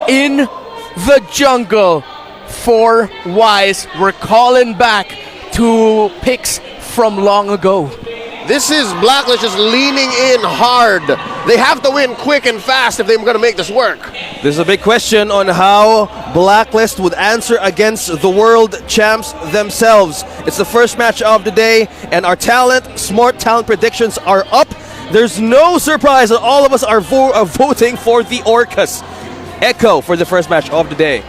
in the jungle for Wise. We're calling back to picks from long ago. This is Blacklist just leaning in hard. They have to win quick and fast if they're going to make this work. There's a big question on how Blacklist would answer against the world champs themselves. It's the first match of the day, and our smart talent predictions are up. There's no surprise that all of us are voting for the Orcas. Echo for the first match of the day.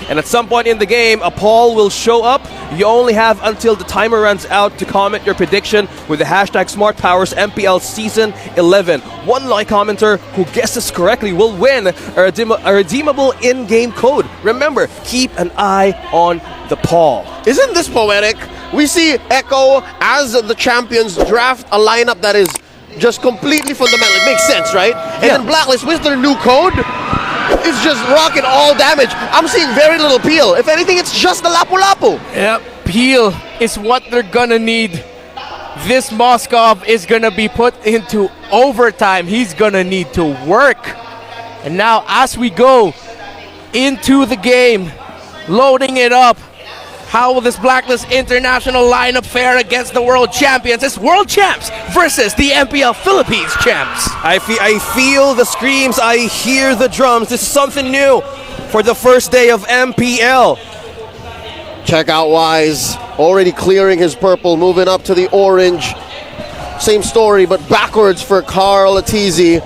And at some point in the game, a poll will show up. You only have until the timer runs out to comment your prediction with the hashtag SmartPowersMPL Season 11. One like commenter who guesses correctly will win a redeemable in-game code. Remember, keep an eye on the poll. Isn't this poetic? We see Echo as the champions draft a lineup that is just completely fundamental. It makes sense, right? And then Blacklist with their new code, it's just rocking all damage. I'm seeing very little peel. If anything, it's just the Lapu-Lapu. Yep, peel is what they're gonna need. This Moskov is gonna be put into overtime. He's gonna need to work. And now as we go into the game, loading it up, how will this Blacklist International lineup fare against the world champions? It's world champs versus the MPL Philippines champs. I feel the screams, I hear the drums. This is something new for the first day of MPL. Check out Wise, already clearing his purple, moving up to the orange. Same story, but backwards for Carl Atizi.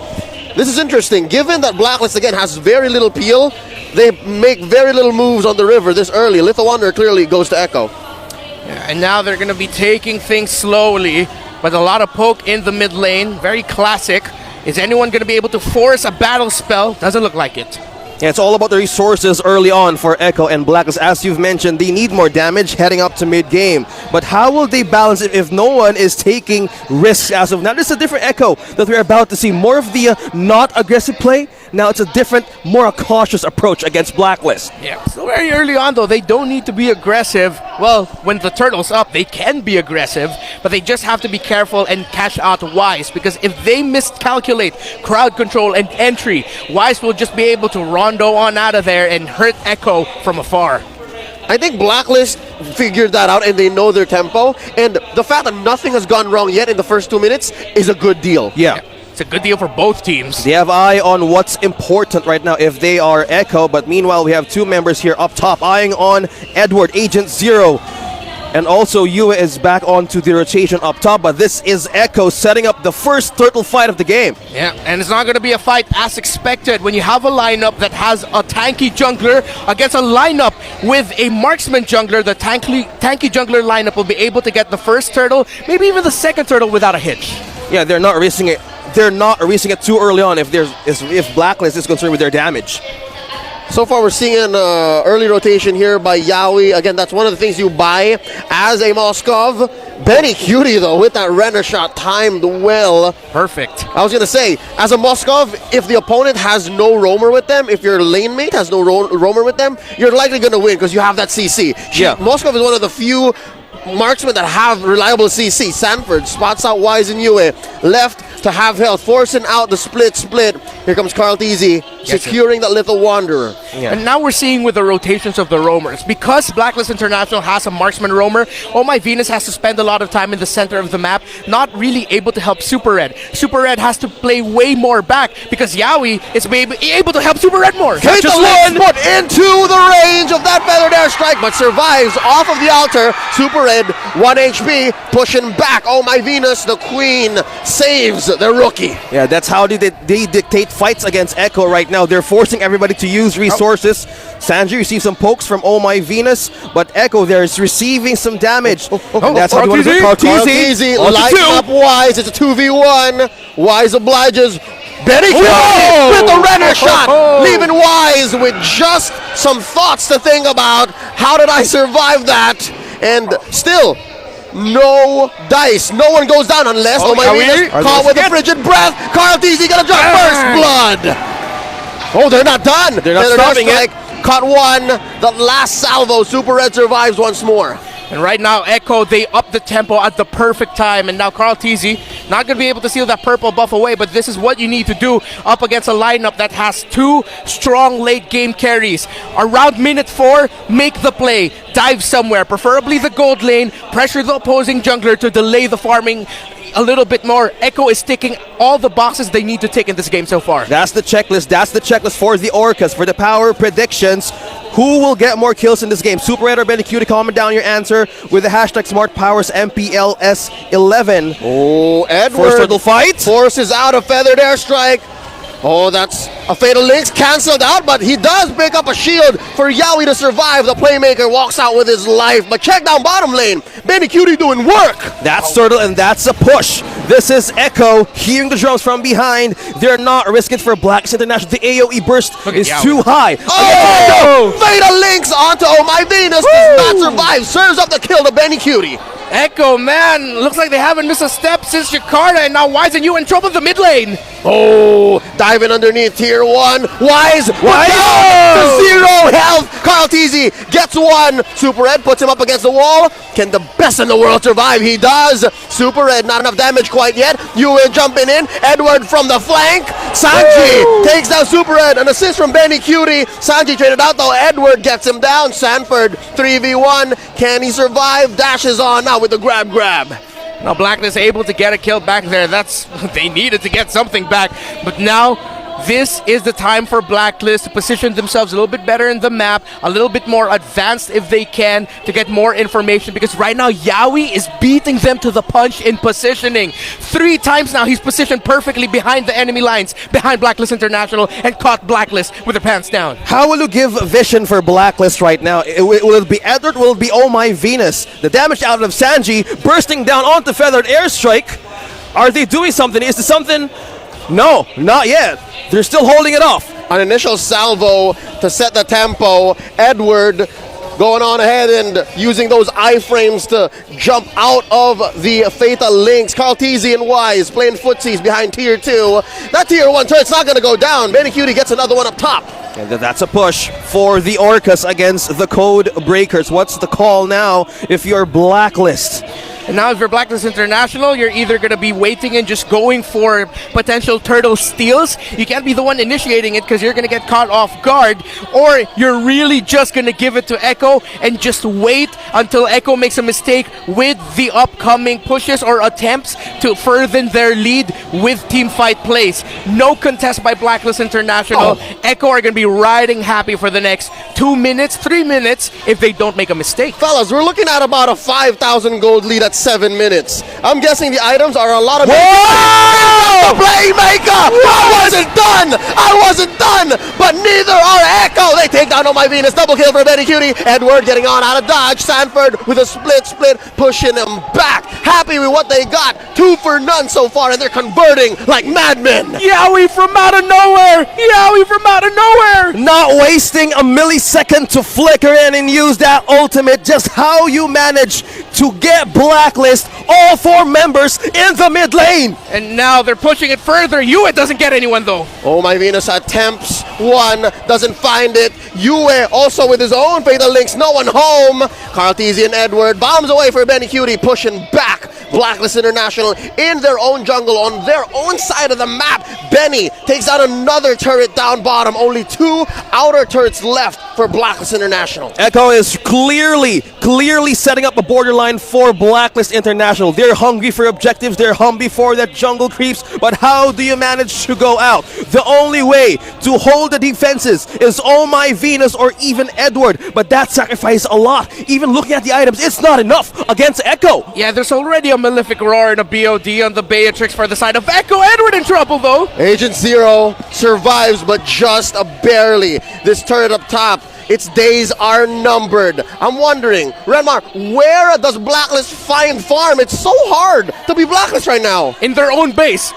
This is interesting. Given that Blacklist, again, has very little peel, they make very little moves on the river this early. Lithuania clearly goes to Echo. Yeah, and now they're going to be taking things slowly, but a lot of poke in the mid lane. Very classic. Is anyone going to be able to force a battle spell? Doesn't look like it. Yeah, it's all about the resources early on for Echo and Blacklist. As you've mentioned, they need more damage heading up to mid-game. But how will they balance it if no one is taking risks as of now? This is a different Echo that we're about to see. More of the not aggressive play. Now it's a different, more cautious approach against Blacklist. Yeah, so very early on though, they don't need to be aggressive. Well, when the turtle's up, they can be aggressive, but they just have to be careful and catch out Wise, because if they miscalculate crowd control and entry, Wise will just be able to rondo on out of there and hurt Echo from afar. I think Blacklist figured that out and they know their tempo, and the fact that nothing has gone wrong yet in the first 2 minutes is a good deal. Yeah. It's a good deal for both teams. They have eye on what's important right now if they are Echo, but meanwhile we have two members here up top eyeing on Edward, Agent Zero. And also Yue is back onto the rotation up top, but this is Echo setting up the first turtle fight of the game. Yeah, and it's not going to be a fight as expected when you have a lineup that has a tanky jungler against a lineup with a marksman jungler. The tanky jungler lineup will be able to get the first turtle, maybe even the second turtle without a hitch. Yeah, they're not risking it. They're not risking it too early on if Blacklist is concerned with their damage. So far, we're seeing an early rotation here by Yaoi. Again, that's one of the things you buy as a Moskov. Benny Cutie, though, with that Renner shot timed well. Perfect. I was going to say, as a Moskov, if the opponent has no roamer with them, if your lane mate has no roamer with them, you're likely going to win because you have that CC. Yeah. Moskov is one of the few marksmen that have reliable CC. Sanford spots out Wise and Yue. Left to have health, forcing out the split. Here comes Carl Teasy, securing that little wanderer. Yeah. And now we're seeing with the rotations of the roamers, because Blacklist International has a marksman roamer, Oh My Venus has to spend a lot of time in the center of the map, not really able to help Super Red. Super Red has to play way more back because Yaoi is able to help Super Red more. Just one put into the range of that feathered airstrike, but survives off of the altar. Super Red, 1 HP, pushing back. Oh My Venus, the queen, saves the rookie. Yeah, that's how they dictate fights against Echo right now. They're forcing everybody to use resources. Sanji receives some pokes from Oh My Venus, but Echo there is receiving some damage. And that's how you want to go. Carl Teasy lighting up Wise. It's a 2v1. Wise obliges. Benny with the Renner shot, leaving Wise with just some thoughts to think about. How did I survive that? And still, no dice. No one goes down unless Oh My Venus caught with a frigid breath. Carl Teasy gonna drop first blood. Oh, they're not done. They're not stopping it. Caught one. The last salvo. Super Red survives once more. And right now, Echo, they up the tempo at the perfect time. And now Carl Teasy Not going to be able to seal that purple buff away, but this is what you need to do up against a lineup that has two strong late game carries. Around minute 4, make the play. Dive somewhere, preferably the gold lane. Pressure the opposing jungler to delay the farming a little bit more. Echo is ticking all the boxes they need to tick in this game so far. That's the checklist. That's the checklist for the Orcas. For the power predictions, who will get more kills in this game? Super Red or Benny-Q to comment down your answer with the hashtag SmartPowers MPLS11. Oh, Edward. First turtle fight. Forces out a feathered airstrike. Oh, that's a Fatal Links cancelled out, but he does pick up a shield for Yaoi to survive. The playmaker walks out with his life, but check down bottom lane. Benny-Cutie doing work. That's Turtle, and that's a push. This is Echo hearing the drums from behind. They're not risking for Blacklist International. The AoE burst is too high. Oh, Fatal Links onto Oh My Venus. Does not survive. Serves up the kill to Benny-Cutie. Echo, man, looks like they haven't missed a step since Jakarta, and now Wise and you in trouble in the mid lane. Oh, diving underneath tier 1. Wise down to 0 health. Carl Teasy gets one. Super Red puts him up against the wall. Can the best in the world survive? He does. Super Red, not enough damage quite yet. Yue jumping in. Edward from the flank. Sanji takes down Super Red. An assist from Benny-Cutie. Sanji traded out though. Edward gets him down. Sanford 3v1. Can he survive? Dashes on now with the grab. Now Blacklist able to get a kill back there. They needed to get something back, but now this is the time for Blacklist to position themselves a little bit better in the map, a little bit more advanced if they can, to get more information, because right now Yaoi is beating them to the punch in positioning. 3 times now he's positioned perfectly behind the enemy lines, behind Blacklist International, and caught Blacklist with their pants down. How will you give vision for Blacklist right now? Will it be Edward? Will it be Oh My Venus? The damage out of Sanji bursting down onto Feathered Airstrike. Are they doing something? Is this something? No, not yet. They're still holding it off. An initial salvo to set the tempo. Edward going on ahead and using those iframes to jump out of the Fatal Links. Carl Teasy and Wise playing footsies behind tier 2. That tier 1 turret's not going to go down. Benny-Cutie gets another one up top. And that's a push for the Orcas against the Code Breakers. What's the call now if you're Blacklist? And now if you're Blacklist International, you're either going to be waiting and just going for potential turtle steals. You can't be the one initiating it because you're going to get caught off guard. Or you're really just going to give it to Echo and just wait until Echo makes a mistake with the upcoming pushes or attempts to further their lead with teamfight plays. No contest by Blacklist International. Echo are going to be riding happy for the next 2 minutes, 3 minutes if they don't make a mistake. Fellas, we're looking at about a 5,000 gold lead at 7 minutes. I'm guessing the items are a lot of... Whoa! Playmaker! I wasn't done! But neither are Echo! They take down Oh My Venus. Double kill for Benny-Cutie. Edward getting on out of dodge. Sanford with a split, pushing him back. Happy with what they got. 2 for none so far, and they're converting like madmen. Yaoi from out of nowhere! Yaoi from out of nowhere! Not wasting a millisecond to flicker in and use that ultimate. Just how you manage to get Blacklist, all 4 members in the mid lane. And now they're pushing it further. Yue doesn't get anyone though. Oh My Venus attempts one, doesn't find it. Yue also with his own Fatal Links, no one home. Carl Teasy and Edward bombs away for Benny-Cutie, pushing back. Blacklist International in their own jungle on their own side of the map. Benny takes out another turret down bottom. Only 2 outer turrets left for Blacklist International. Echo is clearly setting up a borderline for Blacklist International. They're hungry for objectives. They're hungry for that jungle creeps. But how do you manage to go out? The only way to hold the defenses is Oh My Venus or even Edward. But that sacrifices a lot. Even looking at the items, it's not enough against Echo. Yeah, there's already a Malefic Roar and a BOD on the Beatrix for the side of Echo. Edward in trouble though. Agent Zero survives, but just barely. This turret up top, its days are numbered. I'm wondering, Renmar, where does Blacklist find farm? It's so hard to be Blacklist right now. In their own base.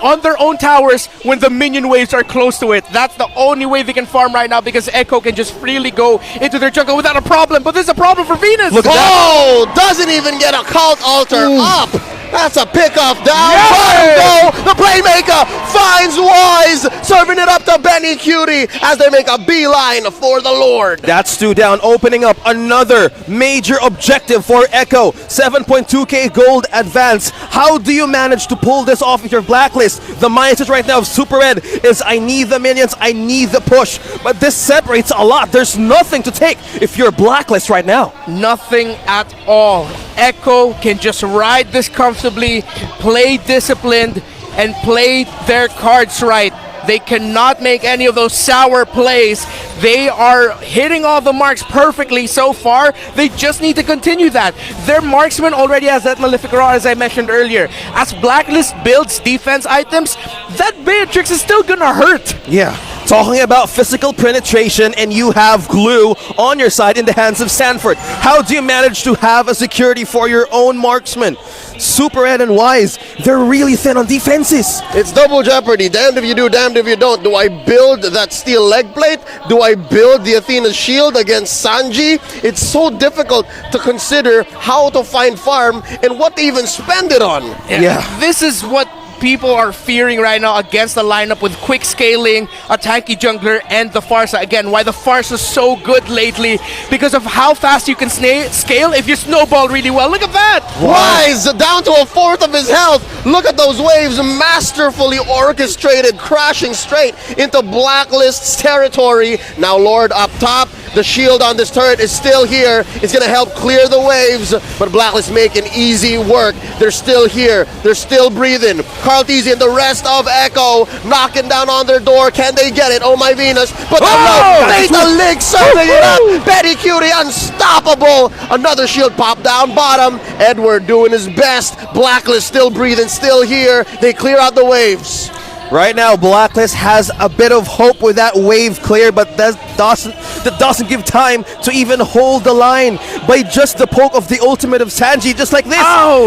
On their own towers when the minion waves are close to it. That's the only way they can farm right now because Echo can just freely go into their jungle without a problem. But there's a problem for Venus. Look at that. Doesn't even get a cult altar up. That's a pickoff down. Yes! Bottom goal. The playmaker finds Wise, serving it up to Benny Cutie as they make a beeline for the Lord. That's two down, opening up another major objective for Echo. 7.2k gold advance. How do you manage to pull this off with your Blacklist? The mindset right now of Super Red is I need the minions, I need the push. But this separates a lot. There's nothing to take if you're Blacklist right now. Nothing at all. Echo can just ride this comfortably, play disciplined, and play their cards right. They cannot make any of those sour plays. They are hitting all the marks perfectly so far. They just need to continue that. Their marksman already has that Malefic Raw, as I mentioned earlier. As Blacklist builds defense items, that Beatrix is still gonna hurt. Yeah. Talking about physical penetration, and you have glue on your side in the hands of Sanford. How do you manage to have a security for your own marksman? Super Ed and Wise, they're really thin on defenses. It's double jeopardy. Damned if you do, damned if you don't. Do I build that steel leg plate? Do I build the Athena shield against Sanji? It's so difficult to consider how to find farm and what to even spend it on. Yeah. This is what people are fearing right now against the lineup with quick scaling, a tanky jungler, and the Farsa. Again, why the Farsa is so good lately, because of how fast you can scale if you snowball really well. Look at that! Wise down to a fourth of his health. Look at those waves, masterfully orchestrated, crashing straight into Blacklist's territory. Now Lord up top. The shield on this turret is still here. It's going to help clear the waves, but Blacklist making easy work. They're still here. They're still breathing. Carltesian and the rest of Echo knocking down on their door. Can they get it? Oh my Venus. But no, Fatal Link serving it up. Betty Cutie unstoppable. Another shield pop down bottom. Edward doing his best. Blacklist still breathing, still here. They clear out the waves. Right now, Blacklist has a bit of hope with that wave clear, but that doesn't give time to even hold the line. By just the poke of the ultimate of Sanji, just like this,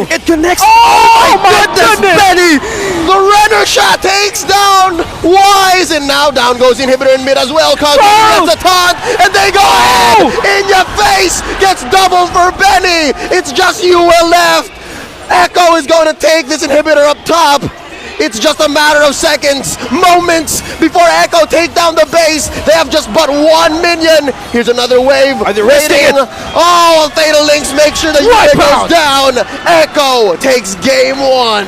it connects. Oh my goodness! Benny! The Renner shot takes down Wise, and now down goes the inhibitor in mid as well. Cause gets a taunt, and they go ahead in your face. Gets double for Benny. It's just you left. Echo is going to take this inhibitor up top. It's just a matter of seconds, moments before Echo take down the base. They have just but one minion. Here's another wave. Are they risking it? Oh, Fatal Links make sure the unit goes down. Echo takes game one.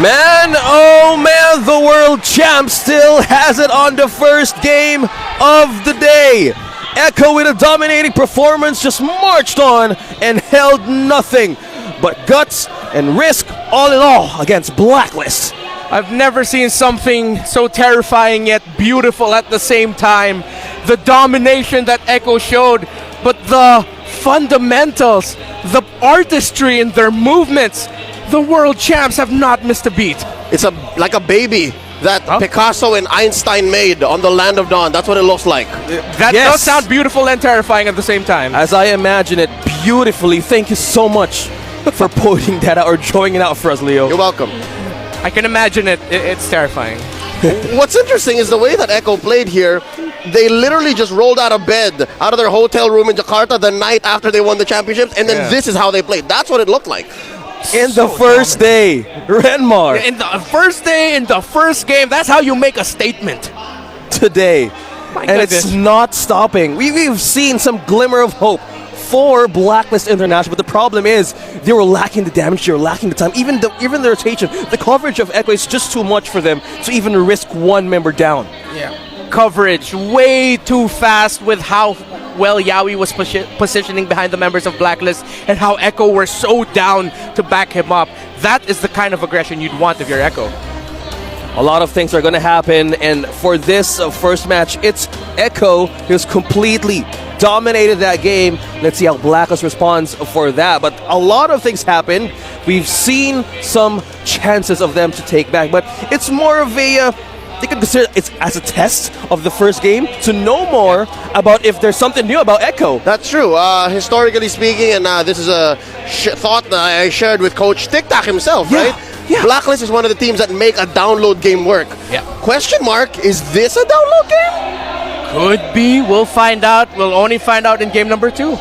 Man, oh man, the world champ still has it on the first game of the day. Echo with a dominating performance just marched on and held nothing but guts and risk all in all against Blacklist. I've never seen something so terrifying yet beautiful at the same time. The domination that Echo showed, but the fundamentals, the artistry in their movements, the world champs have not missed a beat. It's like a baby that Picasso and Einstein made on the Land of Dawn. That's what it looks like. That does sound beautiful and terrifying at the same time. As I imagine it beautifully. Thank you so much for pointing that out or drawing it out for us, Leo. You're welcome. I can imagine it. It's terrifying. What's interesting is the way that Echo played here. They literally just rolled out of bed, out of their hotel room in Jakarta the night after they won the championships, and then this is how they played. That's what it looked like. In the first day, Renmar. In the first day, in the first game, that's how you make a statement. Today. My And goodness. it's not stopping. We've seen some glimmer of hope for Blacklist International, but the problem is they were lacking the damage, they were lacking the time, even the rotation. The coverage of Echo is just too much for them to even risk one member down. Yeah. Coverage way too fast with how well Yaoi was positioning behind the members of Blacklist and how Echo were so down to back him up. That is the kind of aggression you'd want if you're Echo. A lot of things are going to happen, and for this first match, it's Echo who's completely dominated that game. Let's see how Blacklist responds for that. But a lot of things happen. We've seen some chances of them to take back, but it's more of a they can consider it as a test of the first game to know more about if there's something new about Echo. That's true. Historically speaking, and this is a thought that I shared with Coach TikTok himself, right? Yeah. Blacklist is one of the teams that make a download game work. Yeah. Question mark, is this a download game? Could be. We'll find out. We'll only find out in game number 2.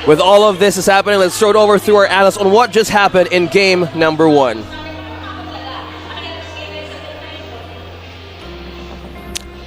With all of this is happening, let's throw it over through our analysts on what just happened in game number 1.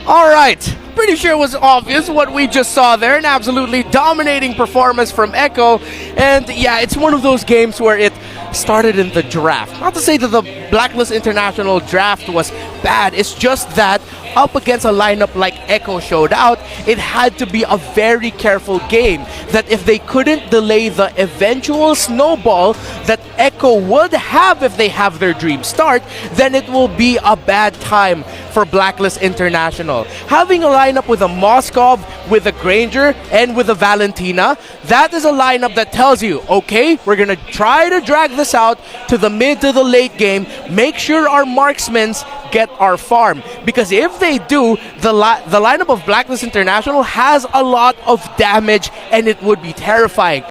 All right, pretty sure it was obvious what we just saw there. An absolutely dominating performance from Echo. And yeah, it's one of those games where it started in the draft. Not to say that the Blacklist International draft was bad, it's just that up against a lineup like Echo showed out, it had to be a very careful game. That if they couldn't delay the eventual snowball that Echo would have if they have their dream start, then it will be a bad time for Blacklist International. Having a lineup with a Moskov, with a Granger, and with a Valentina, that is a lineup that tells you, okay, we're gonna try to drag this out to the mid to the late game, make sure our marksmen get our farm. Because if they do, the lineup of Blacklist International has a lot of damage and it would be terrifying.